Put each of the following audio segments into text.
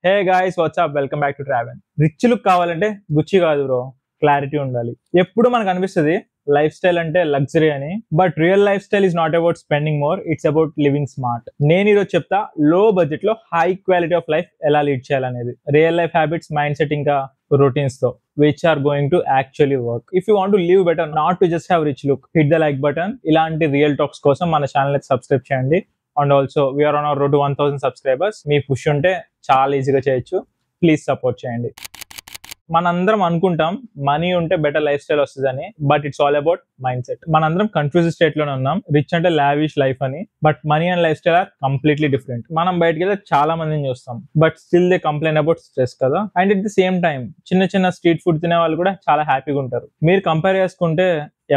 Hey guys WhatsApp welcome back to travel. Rich look కావాలంటే గుచ్చి కాదు బ్రో, క్లారిటీ ఉండాలి. ఎప్పుడు మనకు అనిపిస్తుంది లైఫ్ స్టైల్ అంటే లగ్జరీ అని, but real life style is not about spending more, it's about living smart. నేను ఈరోజు చెప్తా లో బడ్జెట్ లో హై క్వాలిటీ ఆఫ్ లైఫ్ ఎలా లీడ్ చేయాలనేది. Real life habits, mind set, ఇంకా రొటీన్స్ తో which are going to actually work. If you want to live better, not to just have rich look, hit the like button. ఇలాంటి real talks కోసం మన channel subscribe చేయండి. And also we are on our road 1000 subscribers. మీ push ఉంటే చాలా ఈజీగా చేయొచ్చు. Please support చేయండి. మనందరం అనుకుంటాం మనీ ఉంటే బెటర్ లైఫ్ స్టైల్ వస్తుందని, but it's all about mind set. మనందరం కన్ఫ్యూజ్ స్టేట్ లోనే ఉన్నాం. రిచ్ అంటే లావిష్ లైఫ్ అని, but money and life style are completely different. మనం బయటకి వెళ్తే చాలా మందిని చూస్తాం, but still they complain about stress కదా. And at the same time చిన్న చిన్న స్ట్రీట్ ఫుడ్ తినే వాళ్ళు కూడా చాలా హ్యాపీగా ఉంటారు. మీరు కంపేర్ చేసుకుంటే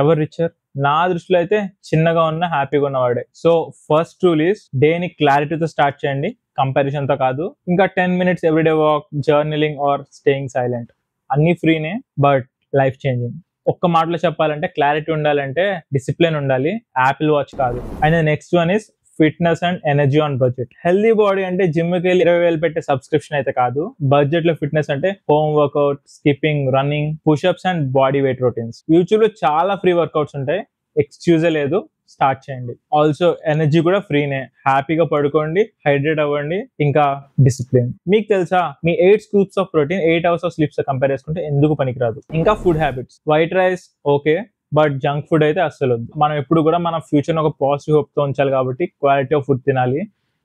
ఎవరు రిచర్? నా దృష్టిలో అయితే చిన్నగా ఉన్న హ్యాపీగా ఉన్నవాడే. సో ఫస్ట్ రూల్ ఈస్ డేని క్లారిటీతో స్టార్ట్ చేయండి, కంపారిజన్ తో కాదు. ఇంకా 10 minutes everyday walk, journaling or staying silent అన్ని ఫ్రీనే, బట్ లైఫ్ చేంజింగ్. ఒక్క మాటలో చెప్పాలంటే క్లారిటీ ఉండాలంటే డిసిప్లిన్ ఉండాలి, యాపిల్ వాచ్ కాదు. And next one is fitness and energy on budget. Healthy body అంటే జిమ్ కి వెళ్ళి 20,000 పెట్టే సబ్స్క్రిప్షన్ అయితే కాదు. బడ్జెట్ లో ఫిట్నెస్ అంటే home workout, skipping, running, push-ups and body weight routines. YouTube లో చాలా ఫ్రీ వర్కౌట్స్ ఉంటాయి, ఎక్స్క్యూజే లేదు, స్టార్ట్ చేయండి. ఆల్సో ఎనర్జీ కూడా ఫ్రీనే. హ్యాపీగా పడుకోండి, హైడ్రేట్ అవ్వండి, ఇంకా డిసిప్లిన్. మీకు తెలుసా మీ 8 scoops of protein 8 hours of sleeps compare చేసుకుంటే ఎందుకు పనికిరాదు. ఇంకా food habits, white rice okay, but junk food అయితే అస్సలు వద్దు. మనం ఎప్పుడు కూడా మన ఫ్యూచర్ ఒక పాజిటివ్ హోప్ తో ఉంచాలి కాబట్టి క్వాలిటీ ఆఫ్ ఫుడ్ తినాలి.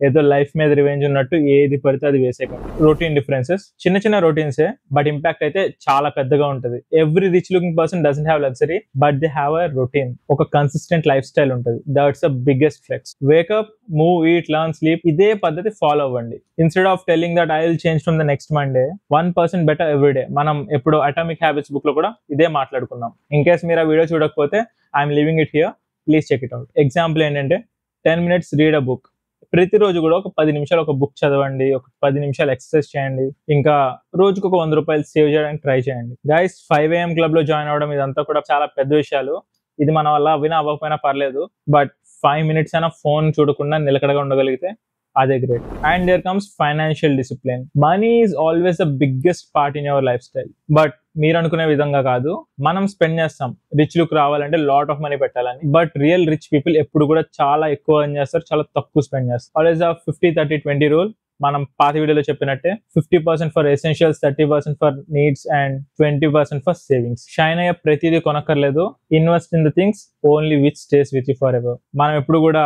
ఏదో లైఫ్ మీద రివెంజ్ ఉన్నట్టు ఏది పడితే అది వేసేయకండి. రొటీన్ డిఫరెన్సెస్, చిన్న చిన్న రొటీన్సే, బట్ ఇంపాక్ట్ అయితే చాలా పెద్దగా ఉంటుంది. Every rich looking person doesn't have luxury, but they have a routine. ఒక కన్సిస్టెంట్ లైఫ్ స్టైల్ ఉంటుంది. That's the biggest flex. Wake up, move, eat, learn, sleep, ఇదే పద్ధతి ఫాలో అవ్వండి. Instead of telling that I will change from the next Monday, 1% better every day. మనం ఎప్పుడు atomic habits book లో కూడా ఇదే మాట్లాడుకున్నాం. ఇన్ కేస్ మీరు ఆ వీడియో చూడకపోతే I'm leaving it here, please check it out. Example ఏంటంటే 10 minutes రీడ్ అ బుక్. ప్రతిరోజు కూడా ఒక 10 నిమిషాలు ఒక బుక్ చదవండి, ఒక 10 నిమిషాలు ఎక్సర్సైజ్ చేయండి, ఇంకా రోజుకు ఒక 100 రూపాయలు సేవ్ చేయడానికి ట్రై చేయండి. గైస్ 5 AM క్లబ్ లో జాయిన్ అవడం ఇదంతా కూడా చాలా పెద్ద విషయాలు. ఇది మన వల్ల అవ్వకపోయినా పర్లేదు, బట్ 5 minutes అయినా ఫోన్ చూడకుండా నిలకడగా ఉండగలిగితే అదే great. And there comes financial discipline. Money is always the biggest part in your lifestyle, but మీరు అనుకునే విధంగా కాదు. మనం స్పెండ్ చేస్తాం రిచ్ లుక్ రావాలంటే లాట్ ఆఫ్ మనీ పెట్టాలని, బట్ రియల్ రిచ్ పీపుల్ ఎప్పుడు కూడా చాలా ఎక్కువ ఎర్న్ చేస్తారు, చాలా తక్కువ స్పెండ్ చేస్తారు. ఆల్వేస్ ఆ 50-30-20 రూల్. మనం పాత వీడియోలో చెప్పినట్టే 50% for essentials, 30% for needs and 20% for savings. Shine అయ్యే ప్రతిదీ కొనక్కర్లేదు. Invest in the things only which stays with you forever. మనం ఎప్పుడు కూడా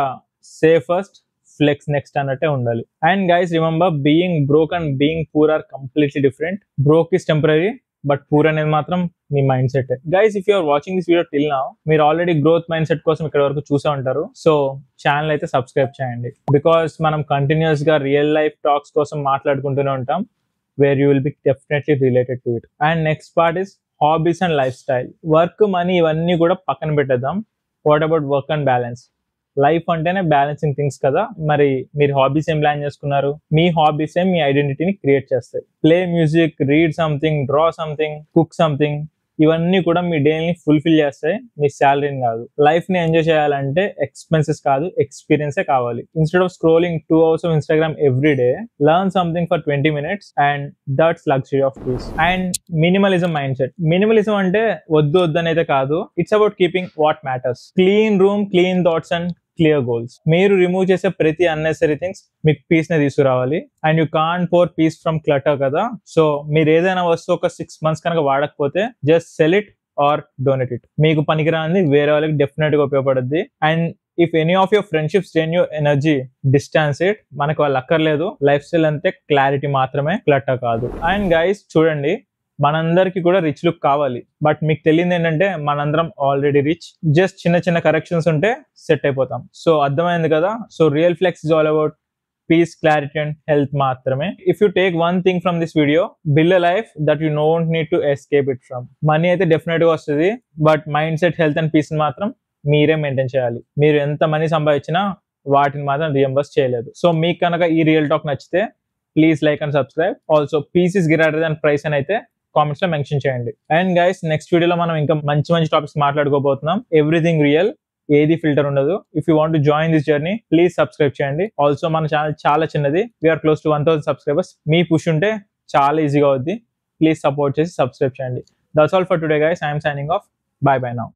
సేవ్ ఫస్ట్, ఫ్లెక్స్ నెక్స్ట్ అన్నట్టే ఉండాలి. And guys remember, being broke and being poor are completely different. Broke is temporary, but poor అనేది మాత్రం మీ mind set. Guys if you're watching this video till now, మీరు already growth mind set కోసం ఇక్కడ వరకు చూసే ఉంటారు. సో ఛానల్ అయితే సబ్స్క్రైబ్ చేయండి, బికాస్ మనం కంటిన్యూస్ గా రియల్ లైఫ్ టాక్స్ కోసం మాట్లాడుకుంటూనే ఉంటాం, where you will be definitely related to it. And next part is hobbies and life style. Work, money ఇవన్నీ కూడా పక్కన పెట్టేద్దాం. What about work and balance? Life అంటేనే బ్యాలెన్సింగ్ థింగ్స్ కదా. మరి మీరు హాబీస్ ఏం ప్లాన్ చేసుకున్నారు? మీ హాబీస్ మీ ఐడెంటిటీని క్రియేట్ చేస్తాయి. Play music, read something, draw something, cook something, ఇవన్నీ కూడా మీ డేని ఫుల్ఫిల్ చేస్తాయి, మీ శాలరీని కాదు. లైఫ్ ని ఎంజాయ్ చేయాలంటే ఎక్స్పెన్సెస్ కాదు, ఎక్స్పీరియన్సే కావాలి. Instead of scrolling 2 hours of Instagram every day, learn something for 20 minutes and that's luxury of peace. And minimalism mindset. Minimalism అంటే వద్దు అనేది కాదు, it's about keeping what matters. Clean room, clean thoughts and clear goals. మీరు remove చేసే ప్రతి unnecessary things మీకు peace ని తీసుకురావాలి. And you can't pour peace from clutter కదా. సో మీరు ఏదైనా వస్తువు ఒక 6 months కనుక వాడకపోతే just sell it or donate it. మీకు పనికిరాని వేరే వాళ్ళకి డెఫినెట్ గా ఉపయోగపడుద్ది. And if any of your friendships drain your energy, distance it. మనకు వాళ్ళు అక్కర్లేదు. లైఫ్ స్టైల్ అంతే క్లారిటీ మాత్రమే, క్లటర్ కాదు. అండ్ గైస్ చూడండి, మనందరికి కూడా రిచ్ లుక్ కావాలి, బట్ మీకు తెలియదు ఏంటంటే మనందరం ఆల్రెడీ రిచ్. జస్ట్ చిన్న చిన్న కరెక్షన్స్ ఉంటే సెట్ అయిపోతాం. సో అర్థమైంది కదా. So real flex is all about peace, clarity and health మాత్రమే. If you take one thing from this video, build a life that you don't need to escape it from. Money అయితే definite గా వస్తుంది, but mind set, health and peace మాత్రం మీరే maintain చేయాలి. మీరు ఎంత money సంపాదించినా వాటిని మాత్రం రియంబర్స్ చేయలేదు. సో మీకు కనుక ఈ రియల్ టాక్ నచ్చితే please like and subscribe. Also peace is greater than price అని అయితే కామెంట్స్ లో మెన్షన్ చేయండి. అండ్ గైస్ నెక్స్ట్ వీడియోలో మనం ఇంకా మంచి టాపిక్స్ మాట్లాడుకోబోతున్నాం. ఎవ్రీథింగ్ రియల్, ఏది ఫిల్టర్ ఉండదు. If you want to join this journey please subscribe చేయండి. ఆల్సో మన ఛానల్ చాలా చిన్నది, వీఆర్ క్లోజ్ టు 1000 సబ్స్క్రైబర్స్. మీ పుష్ ఉంటే చాలా ఈజీగా అవుద్ది. ప్లీజ్ సపోర్ట్ చేసి సబ్స్క్రైబ్ చేయండి. That's all for today guys. I'm signing off. Bye bye now.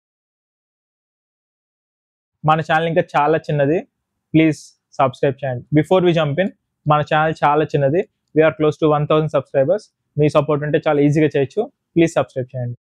మన ఛానల్ ఇంకా చాలా చిన్నది, ప్లీజ్ సబ్స్క్రైబ్ చేయండి. బిఫోర్ వి జంప్ ఇన్, మన ఛానల్ చాలా చిన్నది, we're close to 1000 subscribers. Me support ఉంటే చాలా ఈజీగా చేయొచ్చు. ప్లీజ్ సబ్స్క్రైబ్ చేయండి.